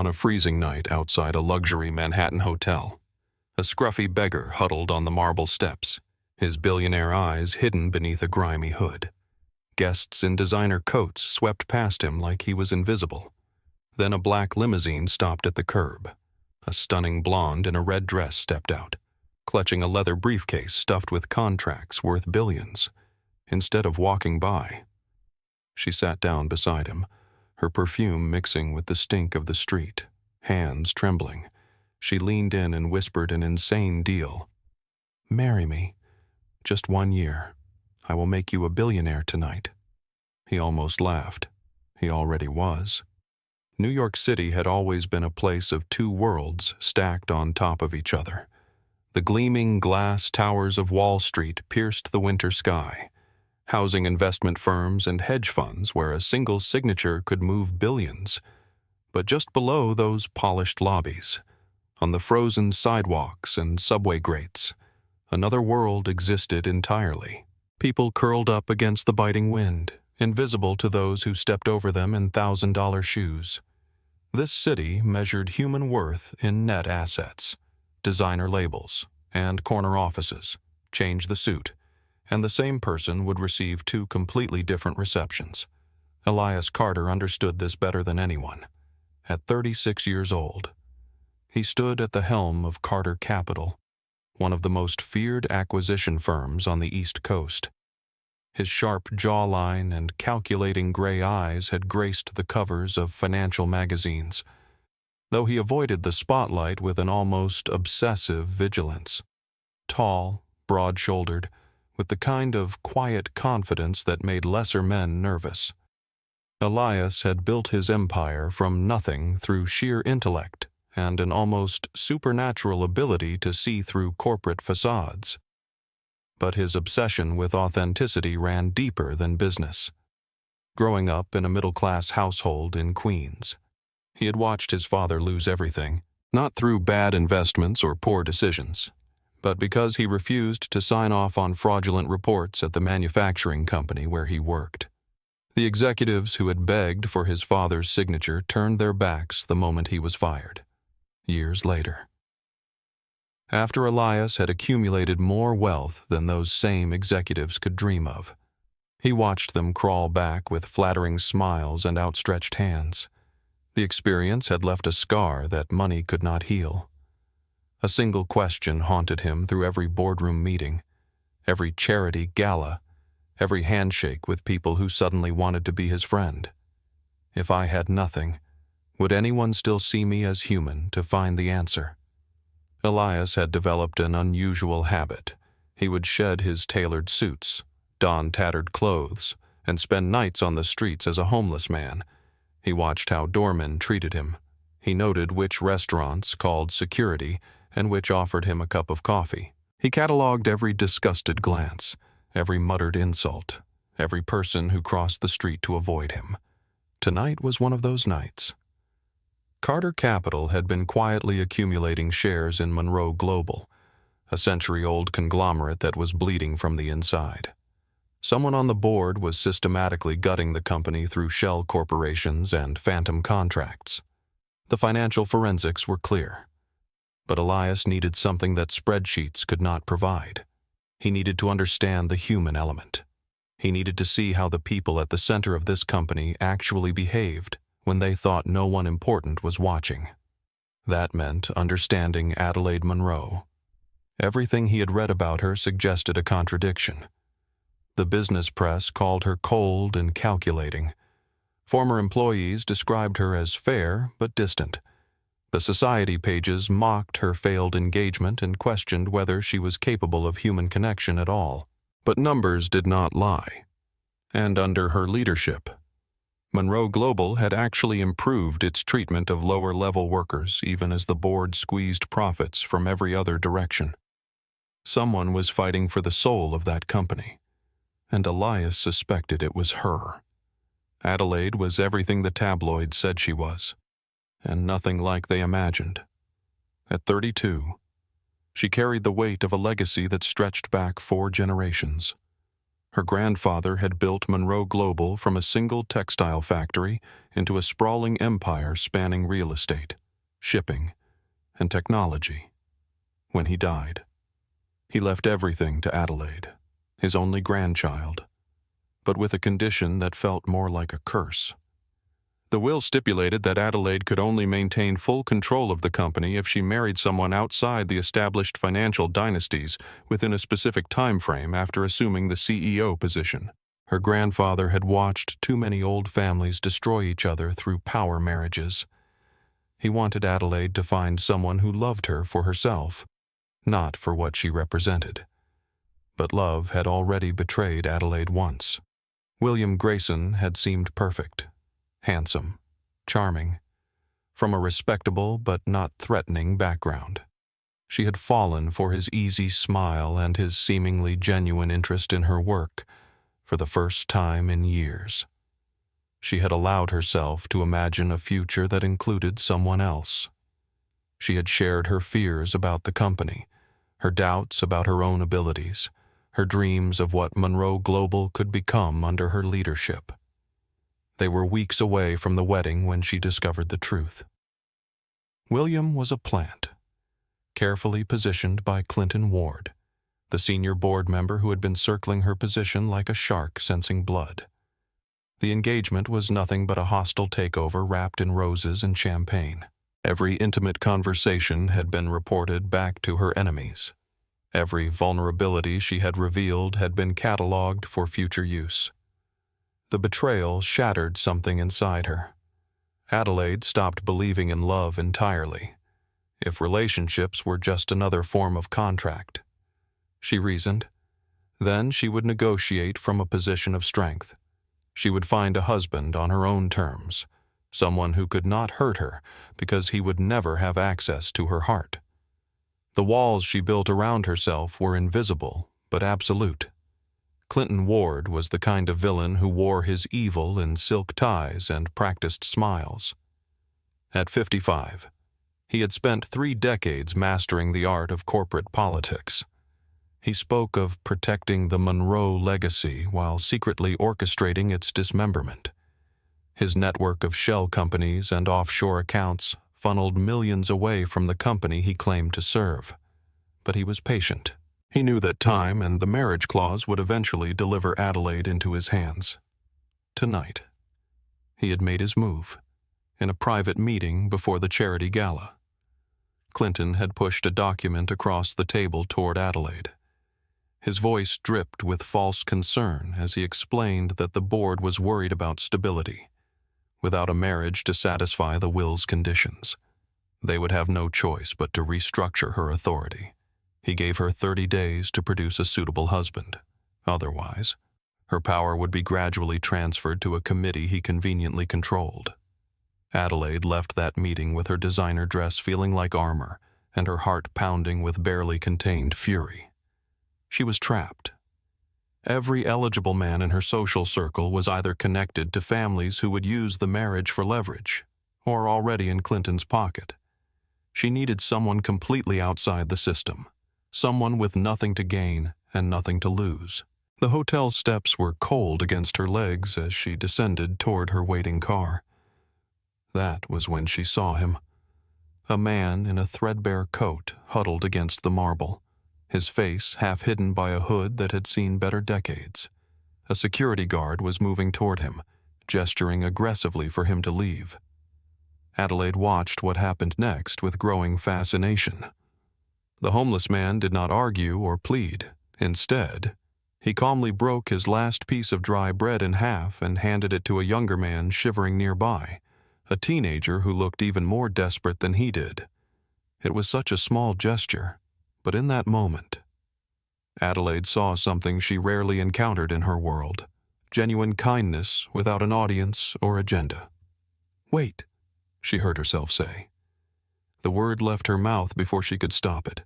on a freezing night outside a luxury Manhattan hotel. A scruffy beggar huddled on the marble steps, his billionaire eyes hidden beneath a grimy hood. Guests in designer coats swept past him like he was invisible. Then a black limousine stopped at the curb. A stunning blonde in a red dress stepped out, clutching a leather briefcase stuffed with contracts worth billions. Instead of walking by, she sat down beside him, her perfume mixing with the stink of the street, hands trembling. She leaned in and whispered an insane deal. "Marry me. Just 1 year. I will make you a billionaire tonight." He almost laughed. He already was. New York City had always been a place of two worlds stacked on top of each other. The gleaming glass towers of Wall Street pierced the winter sky, housing investment firms and hedge funds where a single signature could move billions. But just below those polished lobbies, on the frozen sidewalks and subway grates, another world existed entirely. People curled up against the biting wind, invisible to those who stepped over them in $1,000 shoes. This city measured human worth in net assets, designer labels, and corner offices. Change the suit, and the same person would receive two completely different receptions. Elias Carter understood this better than anyone. At 36 years old, he stood at the helm of Carter Capital, one of the most feared acquisition firms on the East Coast. His sharp jawline and calculating gray eyes had graced the covers of financial magazines, though he avoided the spotlight with an almost obsessive vigilance. Tall, broad-shouldered, with the kind of quiet confidence that made lesser men nervous. Elias had built his empire from nothing through sheer intellect and an almost supernatural ability to see through corporate facades. But his obsession with authenticity ran deeper than business. Growing up in a middle-class household in Queens, he had watched his father lose everything, not through bad investments or poor decisions, but because he refused to sign off on fraudulent reports at the manufacturing company where he worked. The executives who had begged for his father's signature turned their backs the moment he was fired. Years later, after Elias had accumulated more wealth than those same executives could dream of, he watched them crawl back with flattering smiles and outstretched hands. The experience had left a scar that money could not heal. A single question haunted him through every boardroom meeting, every charity gala, every handshake with people who suddenly wanted to be his friend. If I had nothing, would anyone still see me as human to find the answer? Elias had developed an unusual habit. He would shed his tailored suits, don tattered clothes, and spend nights on the streets as a homeless man. He watched how doormen treated him. He noted which restaurants called security and which offered him a cup of coffee. He cataloged every disgusted glance, every muttered insult, every person who crossed the street to avoid him. Tonight was one of those nights. Carter Capital had been quietly accumulating shares in Monroe Global, a century-old conglomerate that was bleeding from the inside. Someone on the board was systematically gutting the company through shell corporations and phantom contracts. The financial forensics were clear. But Elias needed something that spreadsheets could not provide. He needed to understand the human element. He needed to see how the people at the center of this company actually behaved when they thought no one important was watching. That meant understanding Adelaide Monroe. Everything he had read about her suggested a contradiction. The business press called her cold and calculating. Former employees described her as fair but distant. The society pages mocked her failed engagement and questioned whether she was capable of human connection at all. But numbers did not lie. And under her leadership, Monroe Global had actually improved its treatment of lower-level workers even as the board squeezed profits from every other direction. Someone was fighting for the soul of that company, and Elias suspected it was her. Adelaide was everything the tabloids said she was, and nothing like they imagined. At 32, she carried the weight of a legacy that stretched back 4 generations. Her grandfather had built Monroe Global from a single textile factory into a sprawling empire spanning real estate, shipping, and technology. When he died, he left everything to Adelaide, his only grandchild, but with a condition that felt more like a curse. The will stipulated that Adelaide could only maintain full control of the company if she married someone outside the established financial dynasties within a specific time frame after assuming the CEO position. Her grandfather had watched too many old families destroy each other through power marriages. He wanted Adelaide to find someone who loved her for herself, not for what she represented. But love had already betrayed Adelaide once. William Grayson had seemed perfect. Handsome, charming, from a respectable but not threatening background. She had fallen for his easy smile and his seemingly genuine interest in her work for the first time in years. She had allowed herself to imagine a future that included someone else. She had shared her fears about the company, her doubts about her own abilities, her dreams of what Monroe Global could become under her leadership. They were weeks away from the wedding when she discovered the truth. William was a plant, carefully positioned by Clinton Ward, the senior board member who had been circling her position like a shark sensing blood. The engagement was nothing but a hostile takeover wrapped in roses and champagne. Every intimate conversation had been reported back to her enemies. Every vulnerability she had revealed had been catalogued for future use. The betrayal shattered something inside her. Adelaide stopped believing in love entirely, if relationships were just another form of contract. She reasoned. Then she would negotiate from a position of strength. She would find a husband on her own terms, someone who could not hurt her because he would never have access to her heart. The walls she built around herself were invisible but absolute. Clinton Ward was the kind of villain who wore his evil in silk ties and practiced smiles. At 55, he had spent 3 decades mastering the art of corporate politics. He spoke of protecting the Monroe legacy while secretly orchestrating its dismemberment. His network of shell companies and offshore accounts funneled millions away from the company he claimed to serve. But he was patient. He knew that time and the marriage clause would eventually deliver Adelaide into his hands. Tonight, he had made his move, in a private meeting before the charity gala. Clinton had pushed a document across the table toward Adelaide. His voice dripped with false concern as he explained that the board was worried about stability. Without a marriage to satisfy the will's conditions, they would have no choice but to restructure her authority. He gave her 30 days to produce a suitable husband. Otherwise, her power would be gradually transferred to a committee he conveniently controlled. Adelaide left that meeting with her designer dress feeling like armor and her heart pounding with barely contained fury. She was trapped. Every eligible man in her social circle was either connected to families who would use the marriage for leverage, or already in Clinton's pocket. She needed someone completely outside the system. Someone with nothing to gain and nothing to lose. The hotel steps were cold against her legs as she descended toward her waiting car. That was when she saw him. A man in a threadbare coat huddled against the marble, his face half hidden by a hood that had seen better decades. A security guard was moving toward him, gesturing aggressively for him to leave. Adelaide watched what happened next with growing fascination. The homeless man did not argue or plead. Instead, he calmly broke his last piece of dry bread in half and handed it to a younger man shivering nearby, a teenager who looked even more desperate than he did. It was such a small gesture, but in that moment, Adelaide saw something she rarely encountered in her world: genuine kindness without an audience or agenda. "Wait," she heard herself say. The word left her mouth before she could stop it.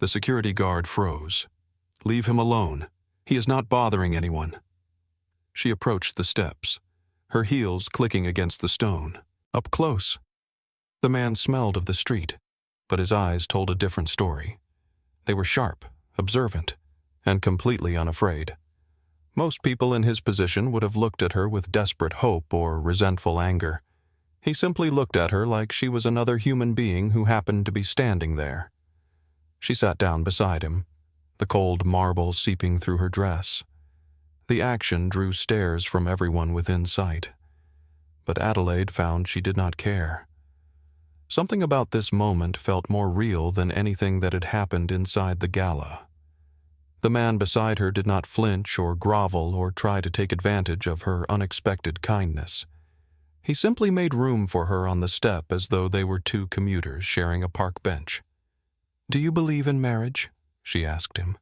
The security guard froze. "Leave him alone. He is not bothering anyone." She approached the steps, her heels clicking against the stone. Up close, the man smelled of the street, but his eyes told a different story. They were sharp, observant, and completely unafraid. Most people in his position would have looked at her with desperate hope or resentful anger. He simply looked at her like she was another human being who happened to be standing there. She sat down beside him, the cold marble seeping through her dress. The action drew stares from everyone within sight. But Adelaide found she did not care. Something about this moment felt more real than anything that had happened inside the gala. The man beside her did not flinch or grovel or try to take advantage of her unexpected kindness. He simply made room for her on the step as though they were two commuters sharing a park bench. "Do you believe in marriage?" she asked him.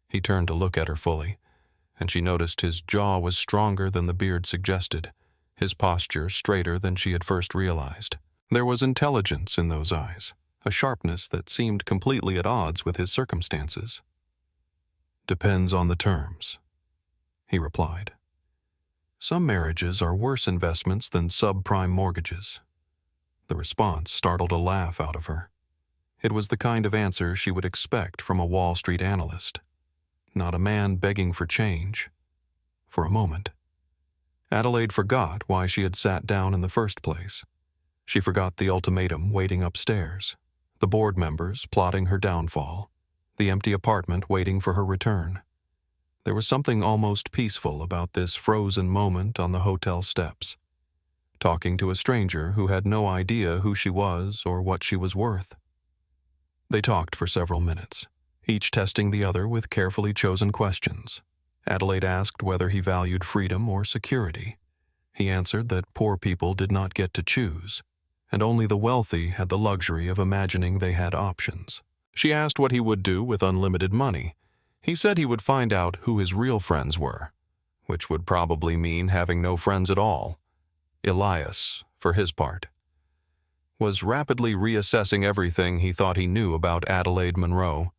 He turned to look at her fully, and she noticed his jaw was stronger than the beard suggested, his posture straighter than she had first realized. There was intelligence in those eyes, a sharpness that seemed completely at odds with his circumstances. "Depends on the terms," he replied. "Some marriages are worse investments than subprime mortgages." The response startled a laugh out of her. It was the kind of answer she would expect from a Wall Street analyst, not a man begging for change. For a moment, Adelaide forgot why she had sat down in the first place. She forgot the ultimatum waiting upstairs, the board members plotting her downfall, the empty apartment waiting for her return. There was something almost peaceful about this frozen moment on the hotel steps, talking to a stranger who had no idea who she was or what she was worth. They talked for several minutes, each testing the other with carefully chosen questions. Adelaide asked whether he valued freedom or security. He answered that poor people did not get to choose, and only the wealthy had the luxury of imagining they had options. She asked what he would do with unlimited money. He said he would find out who his real friends were, which would probably mean having no friends at all. Elias, for his part, was rapidly reassessing everything he thought he knew about Adelaide Monroe.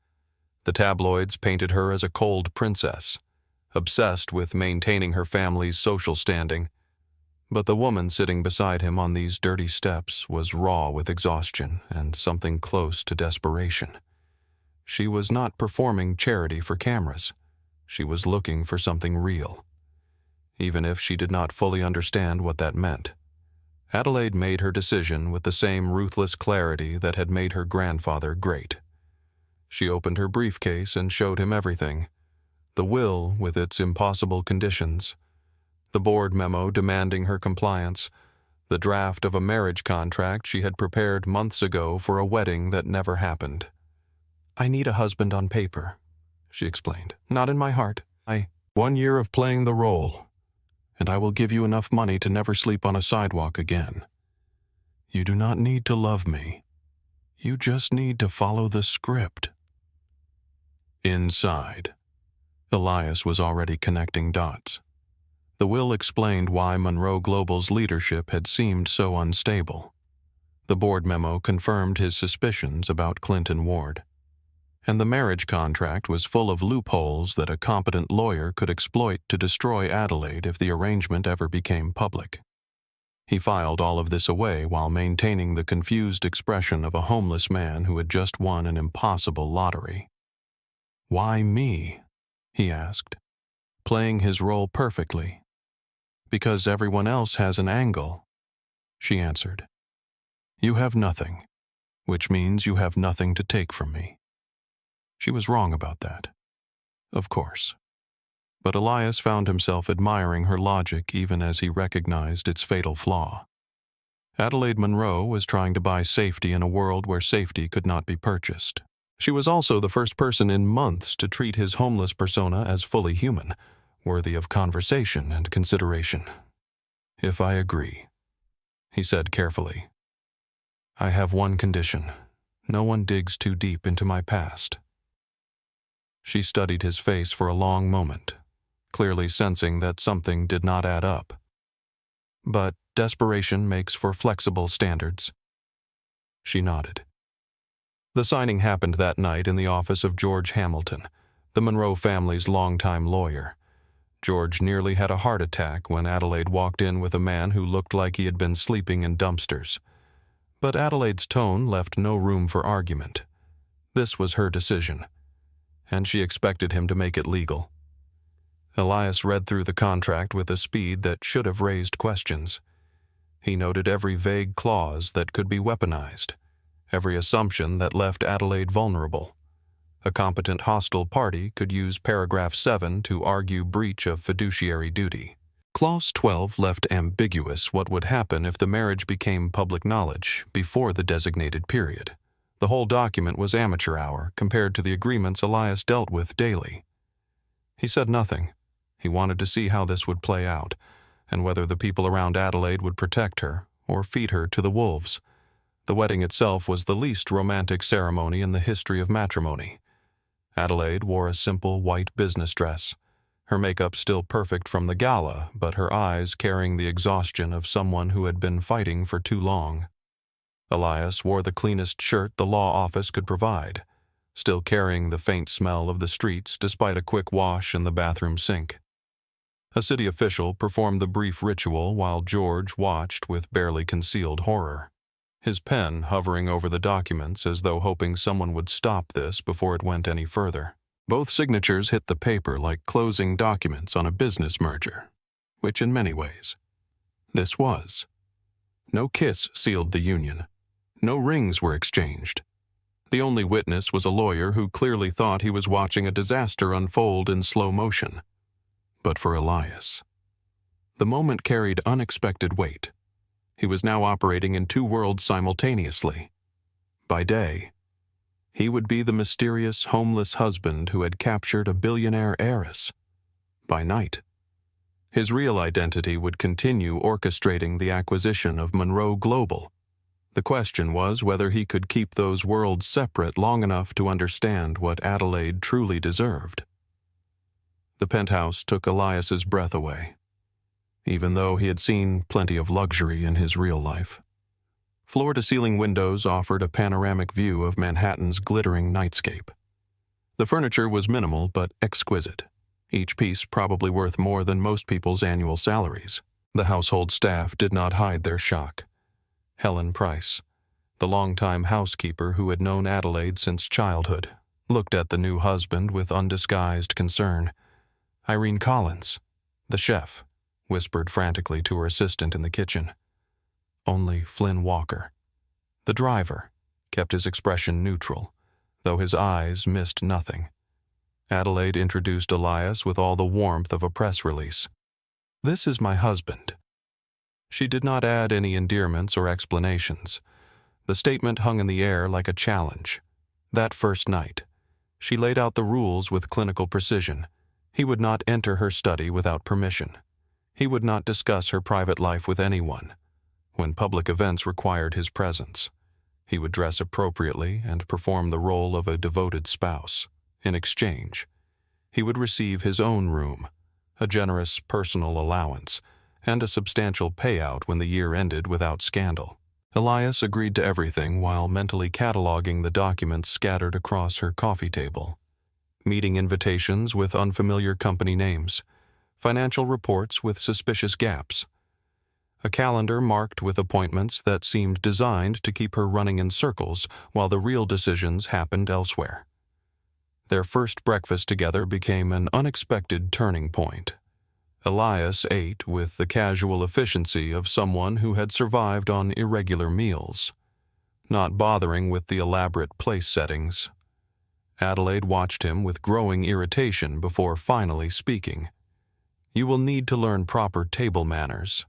The tabloids painted her as a cold princess, obsessed with maintaining her family's social standing. But the woman sitting beside him on these dirty steps was raw with exhaustion and something close to desperation. She was not performing charity for cameras. She was looking for something real, even if she did not fully understand what that meant. Adelaide made her decision with the same ruthless clarity that had made her grandfather great. She opened her briefcase and showed him everything: the will with its impossible conditions, the board memo demanding her compliance, the draft of a marriage contract she had prepared months ago for a wedding that never happened. "I need a husband on paper," she explained, "not in my heart. 1 year of playing the role, and I will give you enough money to never sleep on a sidewalk again. You do not need to love me. You just need to follow the script." Inside, Elias was already connecting dots. The will explained why Monroe Global's leadership had seemed so unstable. The board memo confirmed his suspicions about Clinton Ward. And the marriage contract was full of loopholes that a competent lawyer could exploit to destroy Adelaide if the arrangement ever became public. He filed all of this away while maintaining the confused expression of a homeless man who had just won an impossible lottery. "Why me?" he asked, playing his role perfectly. "Because everyone else has an angle," she answered. "You have nothing, which means you have nothing to take from me." She was wrong about that, of course. But Elias found himself admiring her logic even as he recognized its fatal flaw. Adelaide Monroe was trying to buy safety in a world where safety could not be purchased. She was also the first person in months to treat his homeless persona as fully human, worthy of conversation and consideration. "If I agree," he said carefully, "I have one condition. No one digs too deep into my past." She studied his face for a long moment, clearly sensing that something did not add up. But desperation makes for flexible standards. She nodded. The signing happened that night in the office of George Hamilton, the Monroe family's longtime lawyer. George nearly had a heart attack when Adelaide walked in with a man who looked like he had been sleeping in dumpsters. But Adelaide's tone left no room for argument. This was her decision, and she expected him to make it legal. Elias read through the contract with a speed that should have raised questions. He noted every vague clause that could be weaponized, every assumption that left Adelaide vulnerable. A competent hostile party could use paragraph 7 to argue breach of fiduciary duty. Clause 12 left ambiguous what would happen if the marriage became public knowledge before the designated period. The whole document was amateur hour compared to the agreements Elias dealt with daily. He said nothing. He wanted to see how this would play out, and whether the people around Adelaide would protect her or feed her to the wolves. The wedding itself was the least romantic ceremony in the history of matrimony. Adelaide wore a simple white business dress, her makeup still perfect from the gala, but her eyes carrying the exhaustion of someone who had been fighting for too long. Elias wore the cleanest shirt the law office could provide, still carrying the faint smell of the streets despite a quick wash in the bathroom sink. A city official performed the brief ritual while George watched with barely concealed horror, his pen hovering over the documents as though hoping someone would stop this before it went any further. Both signatures hit the paper like closing documents on a business merger, which in many ways this was. No kiss sealed the union. No rings were exchanged. The only witness was a lawyer who clearly thought he was watching a disaster unfold in slow motion. But for Elias, the moment carried unexpected weight. He was now operating in two worlds simultaneously. By day, he would be the mysterious homeless husband who had captured a billionaire heiress. By night, his real identity would continue orchestrating the acquisition of Monroe Global. The question was whether he could keep those worlds separate long enough to understand what Adelaide truly deserved. The penthouse took Elias's breath away, even though he had seen plenty of luxury in his real life. Floor-to-ceiling windows offered a panoramic view of Manhattan's glittering nightscape. The furniture was minimal but exquisite, each piece probably worth more than most people's annual salaries. The household staff did not hide their shock. Helen Price, the longtime housekeeper who had known Adelaide since childhood, looked at the new husband with undisguised concern. Irene Collins, the chef, whispered frantically to her assistant in the kitchen. Only Flynn Walker, the driver, kept his expression neutral, though his eyes missed nothing. Adelaide introduced Elias with all the warmth of a press release. "This is my husband." She did not add any endearments or explanations. The statement hung in the air like a challenge. That first night, she laid out the rules with clinical precision. He would not enter her study without permission. He would not discuss her private life with anyone. When public events required his presence, he would dress appropriately and perform the role of a devoted spouse. In exchange, he would receive his own room, a generous personal allowance, and a substantial payout when the year ended without scandal. Elias agreed to everything while mentally cataloging the documents scattered across her coffee table. Meeting invitations with unfamiliar company names, financial reports with suspicious gaps, a calendar marked with appointments that seemed designed to keep her running in circles while the real decisions happened elsewhere. Their first breakfast together became an unexpected turning point. Elias ate with the casual efficiency of someone who had survived on irregular meals, not bothering with the elaborate place settings. Adelaide watched him with growing irritation before finally speaking. "You will need to learn proper table manners.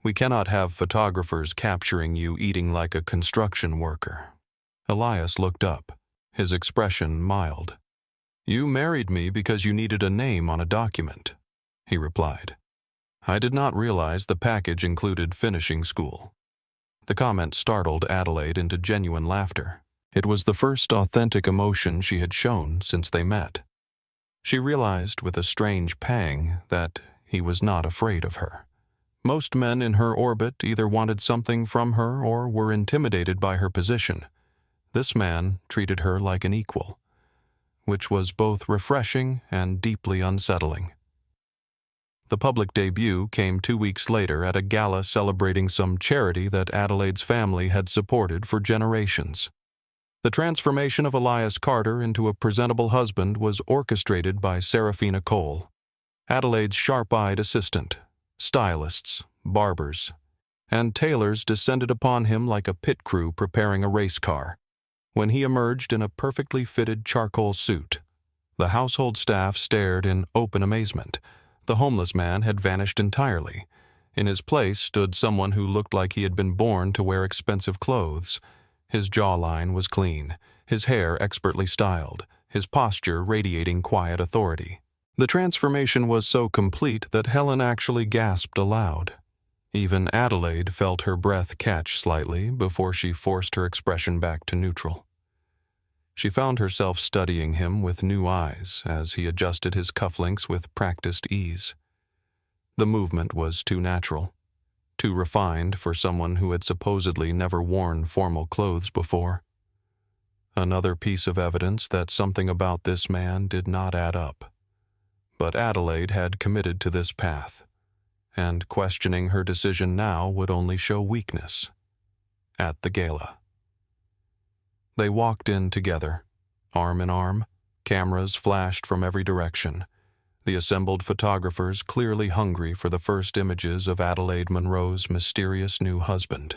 We cannot have photographers capturing you eating like a construction worker." Elias looked up, his expression mild. "You married me because you needed a name on a document," he replied. "I did not realize the package included finishing school." The comment startled Adelaide into genuine laughter. It was the first authentic emotion she had shown since they met. She realized with a strange pang that he was not afraid of her. Most men in her orbit either wanted something from her or were intimidated by her position. This man treated her like an equal, which was both refreshing and deeply unsettling. The public debut came 2 weeks later at a gala celebrating some charity that Adelaide's family had supported for generations. The transformation of Elias Carter into a presentable husband was orchestrated by Serafina Cole. Adelaide's sharp-eyed assistant, stylists, barbers, and tailors descended upon him like a pit crew preparing a race car. When he emerged in a perfectly fitted charcoal suit, the household staff stared in open amazement. The homeless man had vanished entirely. In his place stood someone who looked like he had been born to wear expensive clothes. His jawline was clean, his hair expertly styled, his posture radiating quiet authority. The transformation was so complete that Helen actually gasped aloud. Even Adelaide felt her breath catch slightly before she forced her expression back to neutral. She found herself studying him with new eyes as he adjusted his cufflinks with practiced ease. The movement was too natural, too refined for someone who had supposedly never worn formal clothes before. Another piece of evidence that something about this man did not add up. But Adelaide had committed to this path, and questioning her decision now would only show weakness. At the gala, they walked in together, arm in arm. Cameras flashed from every direction, the assembled photographers clearly hungry for the first images of Adelaide Monroe's mysterious new husband.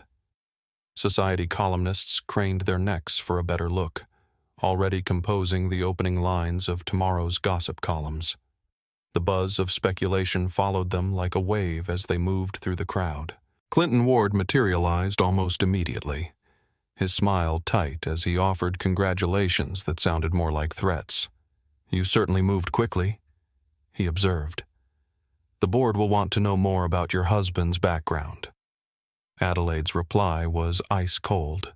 Society columnists craned their necks for a better look, already composing the opening lines of tomorrow's gossip columns. The buzz of speculation followed them like a wave as they moved through the crowd. Clinton Ward materialized almost immediately, his smile tight as he offered congratulations that sounded more like threats. "You certainly moved quickly," he observed. "The board will want to know more about your husband's background." Adelaide's reply was ice cold.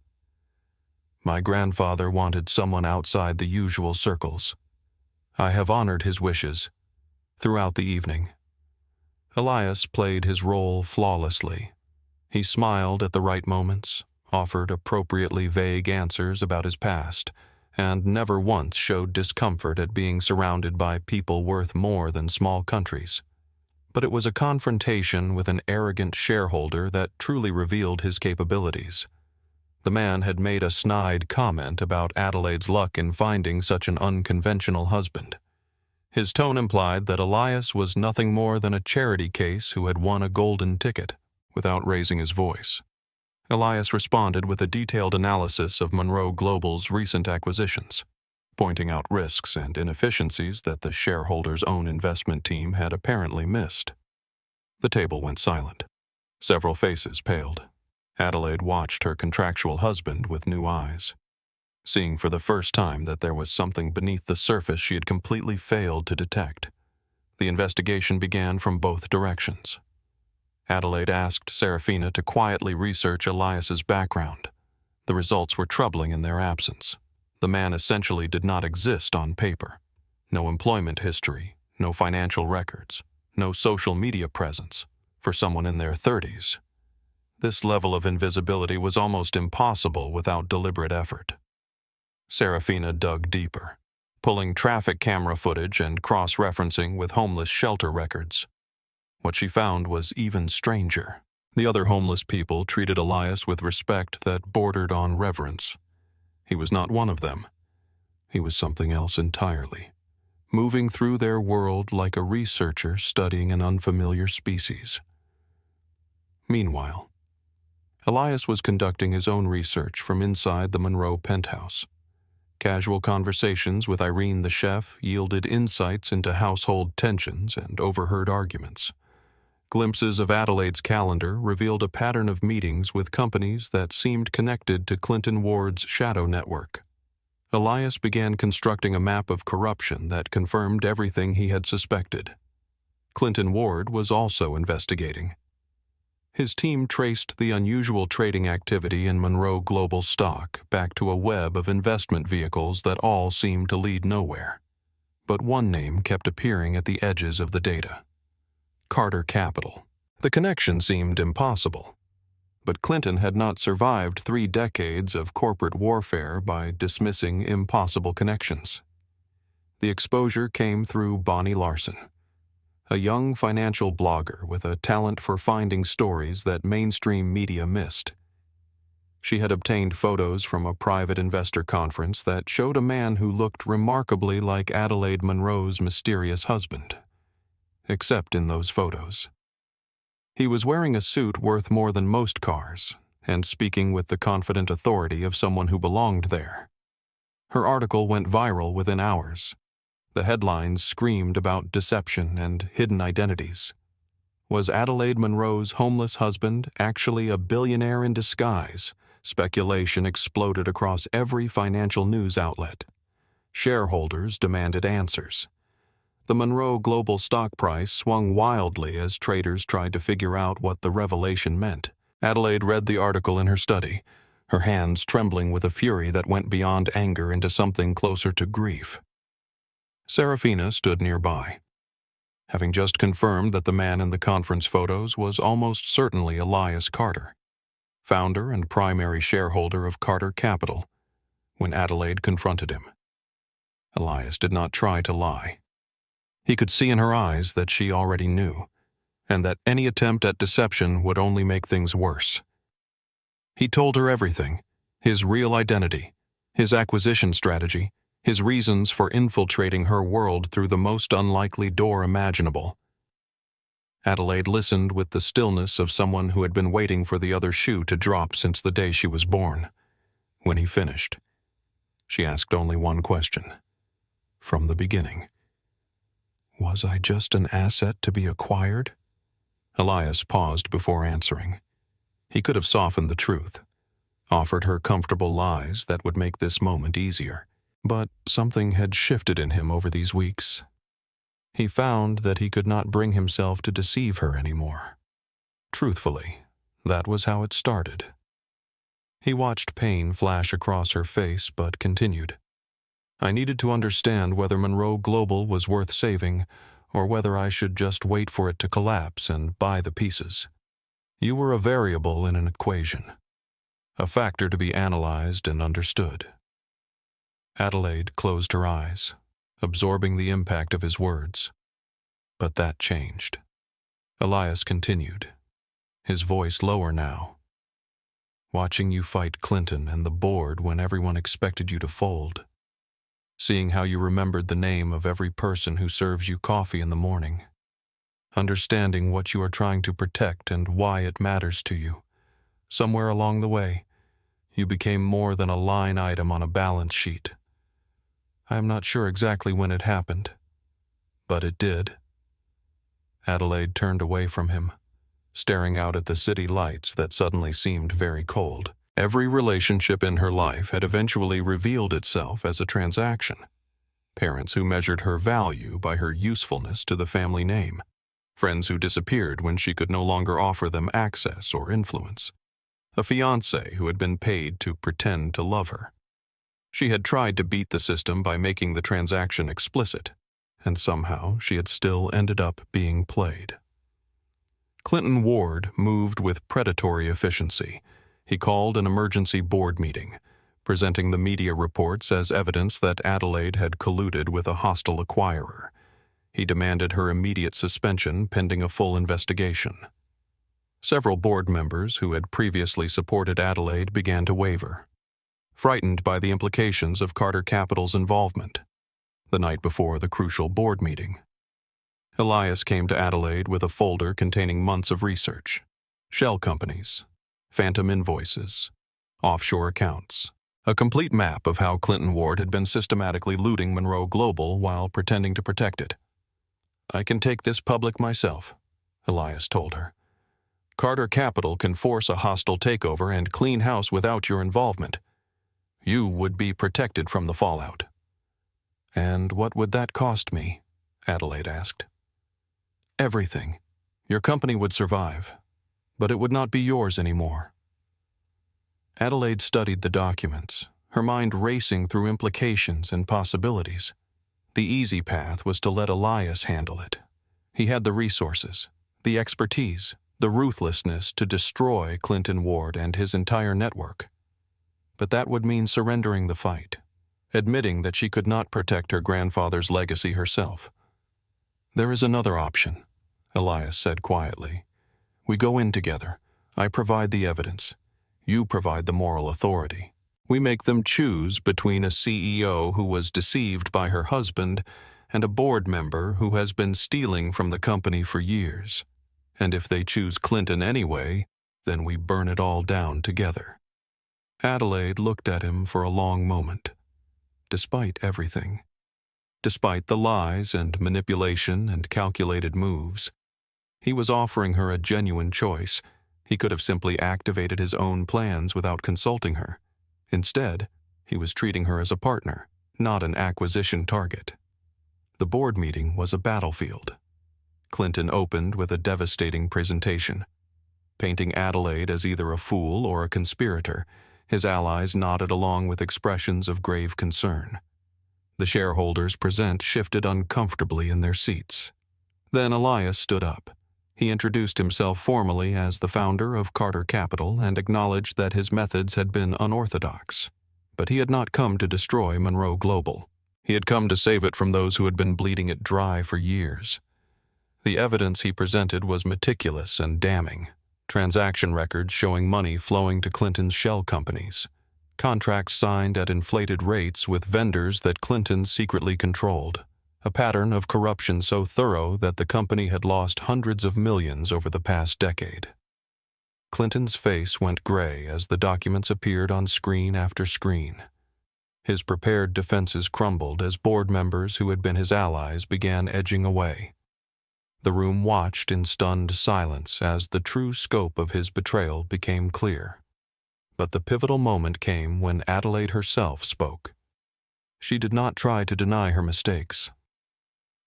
"My grandfather wanted someone outside the usual circles. I have honored his wishes." Throughout the evening, Elias played his role flawlessly. He smiled at the right moments, offered appropriately vague answers about his past, and never once showed discomfort at being surrounded by people worth more than small countries. But it was a confrontation with an arrogant shareholder that truly revealed his capabilities. The man had made a snide comment about Adelaide's luck in finding such an unconventional husband. His tone implied that Elias was nothing more than a charity case who had won a golden ticket. Without raising his voice, Elias responded with a detailed analysis of Monroe Global's recent acquisitions, pointing out risks and inefficiencies that the shareholders' own investment team had apparently missed. The table went silent. Several faces paled. Adelaide watched her contractual husband with new eyes, seeing for the first time that there was something beneath the surface she had completely failed to detect. The investigation began from both directions. Adelaide asked Serafina to quietly research Elias's background. The results were troubling in their absence. The man essentially did not exist on paper. No employment history, no financial records, no social media presence for someone in their 30s. This level of invisibility was almost impossible without deliberate effort. Serafina dug deeper, pulling traffic camera footage and cross-referencing with homeless shelter records. What she found was even stranger. The other homeless people treated Elias with respect that bordered on reverence. He was not one of them. He was something else entirely, moving through their world like a researcher studying an unfamiliar species. Meanwhile, Elias was conducting his own research from inside the Monroe penthouse. Casual conversations with Irene the chef yielded insights into household tensions and overheard arguments. Glimpses of Adelaide's calendar revealed a pattern of meetings with companies that seemed connected to Clinton Ward's shadow network. Elias began constructing a map of corruption that confirmed everything he had suspected. Clinton Ward was also investigating. His team traced the unusual trading activity in Monroe Global stock back to a web of investment vehicles that all seemed to lead nowhere. But one name kept appearing at the edges of the data: Carter Capital. The connection seemed impossible, but Clinton had not survived 3 decades of corporate warfare by dismissing impossible connections. The exposure came through Bonnie Larson, a young financial blogger with a talent for finding stories that mainstream media missed. She had obtained photos from a private investor conference that showed a man who looked remarkably like Adelaide Monroe's mysterious husband. except in those photos. He was wearing a suit worth more than most cars, and speaking with the confident authority of someone who belonged there. Her article went viral within hours. The headlines screamed about deception and hidden identities. Was Adelaide Monroe's homeless husband actually a billionaire in disguise? Speculation exploded across every financial news outlet. Shareholders demanded answers. The Monroe Global stock price swung wildly as traders tried to figure out what the revelation meant. Adelaide read the article in her study, her hands trembling with a fury that went beyond anger into something closer to grief. Serafina stood nearby. Having just confirmed that the man in the conference photos was almost certainly Elias Carter, founder and primary shareholder of Carter Capital, when Adelaide confronted him. Elias did not try to lie. He could see in her eyes that she already knew, and that any attempt at deception would only make things worse. He told her everything, his real identity, his acquisition strategy, his reasons for infiltrating her world through the most unlikely door imaginable. Adelaide listened with the stillness of someone who had been waiting for the other shoe to drop since the day she was born. When he finished, she asked only one question. From the beginning, was I just an asset to be acquired? Elias paused before answering. He could have softened the truth, offered her comfortable lies that would make this moment easier. But something had shifted in him over these weeks. He found that he could not bring himself to deceive her anymore. Truthfully, that was how it started. He watched pain flash across her face but continued. I needed to understand whether Monroe Global was worth saving or whether I should just wait for it to collapse and buy the pieces. You were a variable in an equation, a factor to be analyzed and understood. Adelaide closed her eyes, absorbing the impact of his words. But that changed. Elias continued, his voice lower now. Watching you fight Clinton and the board when everyone expected you to fold. Seeing how you remembered the name of every person who serves you coffee in the morning. Understanding what you are trying to protect and why it matters to you. Somewhere along the way, you became more than a line item on a balance sheet. I am not sure exactly when it happened, but it did. Adelaide turned away from him, staring out at the city lights that suddenly seemed very cold. Every relationship in her life had eventually revealed itself as a transaction. Parents who measured her value by her usefulness to the family name. Friends who disappeared when she could no longer offer them access or influence. A fiancé who had been paid to pretend to love her. She had tried to beat the system by making the transaction explicit, and somehow she had still ended up being played. Clinton Ward moved with predatory efficiency. He called an emergency board meeting, presenting the media reports as evidence that Adelaide had colluded with a hostile acquirer. He demanded her immediate suspension pending a full investigation. Several board members who had previously supported Adelaide began to waver, frightened by the implications of Carter Capital's involvement. The night before the crucial board meeting, Elias came to Adelaide with a folder containing months of research, shell companies, phantom invoices, offshore accounts, a complete map of how Clinton Ward had been systematically looting Monroe Global while pretending to protect it. I can take this public myself, Elias told her. Carter Capital can force a hostile takeover and clean house without your involvement. You would be protected from the fallout. And what would that cost me? Adelaide asked. Everything. Your company would survive, but it would not be yours anymore. Adelaide studied the documents, her mind racing through implications and possibilities. The easy path was to let Elias handle it. He had the resources, the expertise, the ruthlessness to destroy Clinton Ward and his entire network. But that would mean surrendering the fight, admitting that she could not protect her grandfather's legacy herself. There is another option, Elias said quietly. We go in together. I provide the evidence. You provide the moral authority. We make them choose between a CEO who was deceived by her husband and a board member who has been stealing from the company for years. And if they choose Clinton anyway, then we burn it all down together." Adelaide looked at him for a long moment. Despite everything, despite the lies and manipulation and calculated moves, he was offering her a genuine choice. He could have simply activated his own plans without consulting her. Instead, he was treating her as a partner, not an acquisition target. The board meeting was a battlefield. Clinton opened with a devastating presentation. Painting Adelaide as either a fool or a conspirator, his allies nodded along with expressions of grave concern. The shareholders present shifted uncomfortably in their seats. Then Elias stood up. He introduced himself formally as the founder of Carter Capital and acknowledged that his methods had been unorthodox. But he had not come to destroy Monroe Global. He had come to save it from those who had been bleeding it dry for years. The evidence he presented was meticulous and damning. Transaction records showing money flowing to Clinton's shell companies. Contracts signed at inflated rates with vendors that Clinton secretly controlled. A pattern of corruption so thorough that the company had lost hundreds of millions over the past decade. Clinton's face went gray as the documents appeared on screen after screen. His prepared defenses crumbled as board members who had been his allies began edging away. The room watched in stunned silence as the true scope of his betrayal became clear. But the pivotal moment came when Adelaide herself spoke. She did not try to deny her mistakes.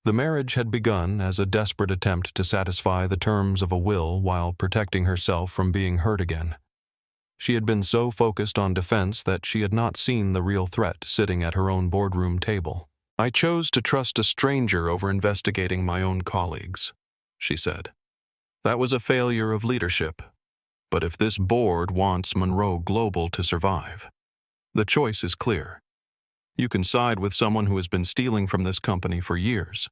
The marriage had begun as a desperate attempt to satisfy the terms of a will while protecting herself from being hurt again. She had been so focused on defense that she had not seen the real threat sitting at her own boardroom table. "I chose to trust a stranger over investigating my own colleagues," she said. "That was a failure of leadership. But if this board wants Monroe Global to survive, the choice is clear. You can side with someone who has been stealing from this company for years,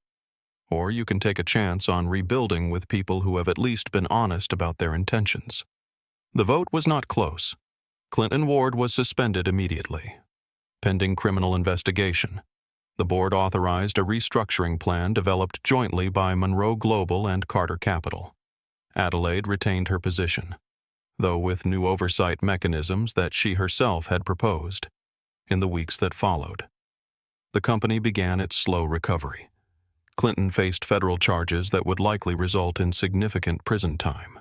or you can take a chance on rebuilding with people who have at least been honest about their intentions." The vote was not close. Clinton Ward was suspended immediately. Pending criminal investigation, the board authorized a restructuring plan developed jointly by Monroe Global and Carter Capital. Adelaide retained her position, though with new oversight mechanisms that she herself had proposed. In the weeks that followed, the company began its slow recovery. Clinton faced federal charges that would likely result in significant prison time.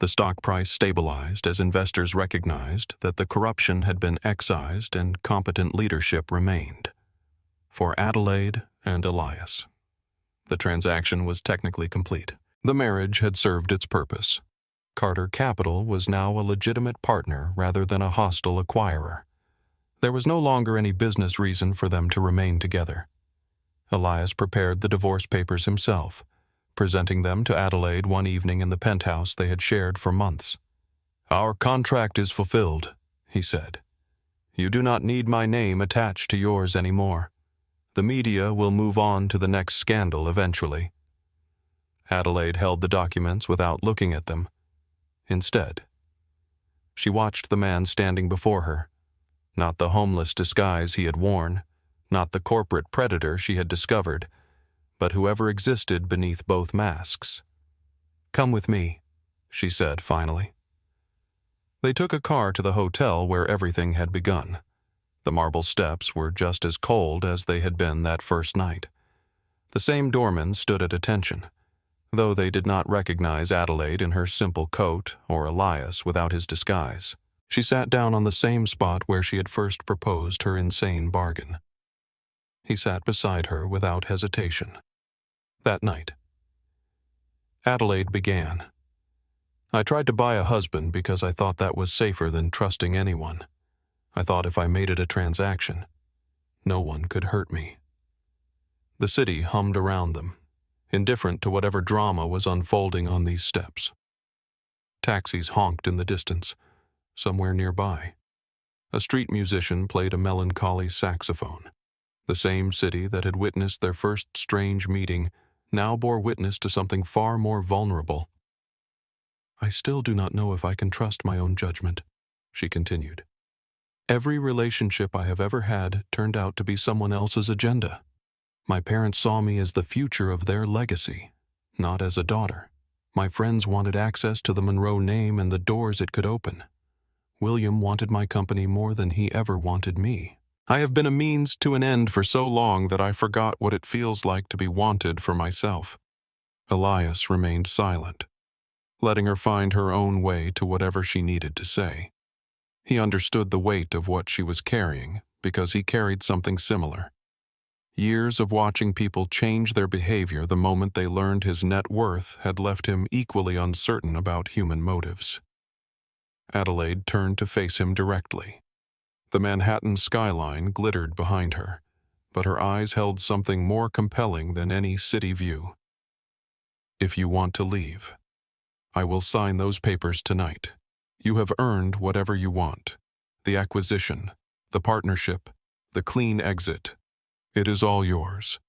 The stock price stabilized as investors recognized that the corruption had been excised and competent leadership remained. For Adelaide and Elias, the transaction was technically complete. The marriage had served its purpose. Carter Capital was now a legitimate partner rather than a hostile acquirer. There was no longer any business reason for them to remain together. Elias prepared the divorce papers himself, presenting them to Adelaide one evening in the penthouse they had shared for months. "Our contract is fulfilled," he said. "You do not need my name attached to yours anymore. The media will move on to the next scandal eventually." Adelaide held the documents without looking at them. Instead, she watched the man standing before her, not the homeless disguise he had worn, not the corporate predator she had discovered, but whoever existed beneath both masks. "Come with me," she said finally. They took a car to the hotel where everything had begun. The marble steps were just as cold as they had been that first night. The same doorman stood at attention, though they did not recognize Adelaide in her simple coat or Elias without his disguise. She sat down on the same spot where she had first proposed her insane bargain. He sat beside her without hesitation. That night, Adelaide began. "I tried to buy a husband because I thought that was safer than trusting anyone. I thought if I made it a transaction, no one could hurt me." The city hummed around them, indifferent to whatever drama was unfolding on these steps. Taxis honked in the distance, somewhere nearby. A street musician played a melancholy saxophone. The same city that had witnessed their first strange meeting now bore witness to something far more vulnerable. "I still do not know if I can trust my own judgment," she continued. "Every relationship I have ever had turned out to be someone else's agenda. My parents saw me as the future of their legacy, not as a daughter. My friends wanted access to the Monroe name and the doors it could open. William wanted my company more than he ever wanted me. I have been a means to an end for so long that I forgot what it feels like to be wanted for myself. Elias remained silent, letting her find her own way to whatever she needed to say. He understood the weight of what she was carrying because he carried something similar. Years of watching people change their behavior the moment they learned his net worth had left him equally uncertain about human motives. Adelaide turned to face him directly. The Manhattan skyline glittered behind her, but her eyes held something more compelling than any city view. If you want to leave, I will sign those papers tonight. You have earned whatever you want. The acquisition, the partnership, the clean exit. It is all yours.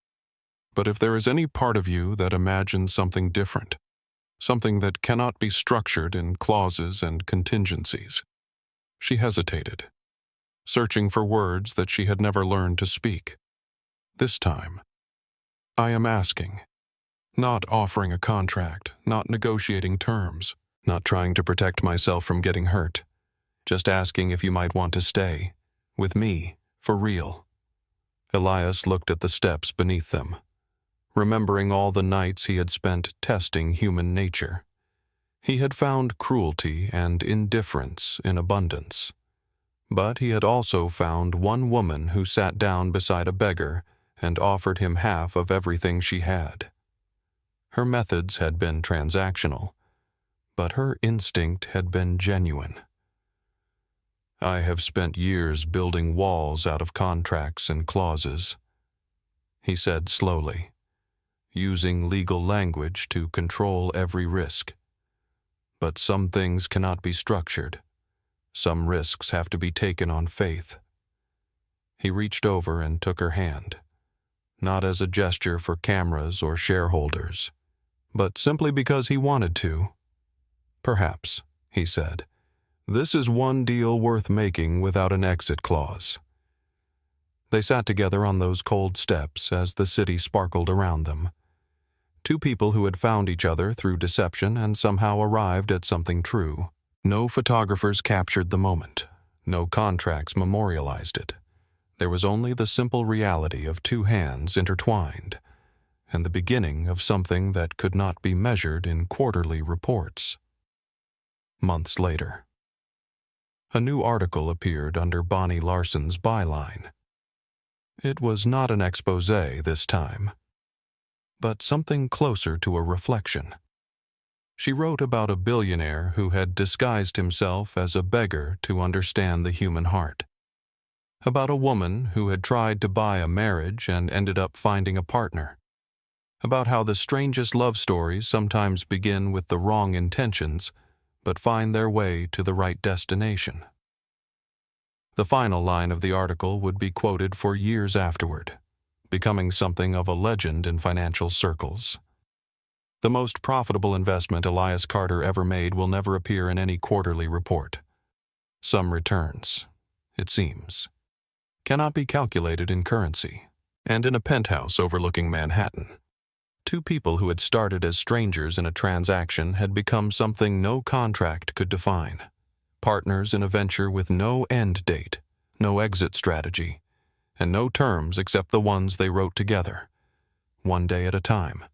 But if there is any part of you that imagines something different, something that cannot be structured in clauses and contingencies. She hesitated, searching for words that she had never learned to speak. This time, I am asking, not offering a contract, not negotiating terms, not trying to protect myself from getting hurt, just asking if you might want to stay, with me, for real. Elias looked at the steps beneath them, remembering all the nights he had spent testing human nature. He had found cruelty and indifference in abundance. But he had also found one woman who sat down beside a beggar and offered him half of everything she had. Her methods had been transactional, but her instinct had been genuine. I have spent years building walls out of contracts and clauses, he said slowly, using legal language to control every risk. But some things cannot be structured. Some risks have to be taken on faith. He reached over and took her hand, not as a gesture for cameras or shareholders, but simply because he wanted to. Perhaps, he said, this is one deal worth making without an exit clause. They sat together on those cold steps as the city sparkled around them. Two people who had found each other through deception and somehow arrived at something true. No photographers captured the moment. No contracts memorialized it. There was only the simple reality of two hands intertwined, and the beginning of something that could not be measured in quarterly reports. Months later, a new article appeared under Bonnie Larson's byline. It was not an exposé this time, but something closer to a reflection. She wrote about a billionaire who had disguised himself as a beggar to understand the human heart. About a woman who had tried to buy a marriage and ended up finding a partner. About how the strangest love stories sometimes begin with the wrong intentions, but find their way to the right destination. The final line of the article would be quoted for years afterward, becoming something of a legend in financial circles. The most profitable investment Elias Carter ever made will never appear in any quarterly report. Some returns, it seems, cannot be calculated in currency, and in a penthouse overlooking Manhattan. Two people who had started as strangers in a transaction had become something no contract could define. Partners in a venture with no end date, no exit strategy, and no terms except the ones they wrote together, one day at a time.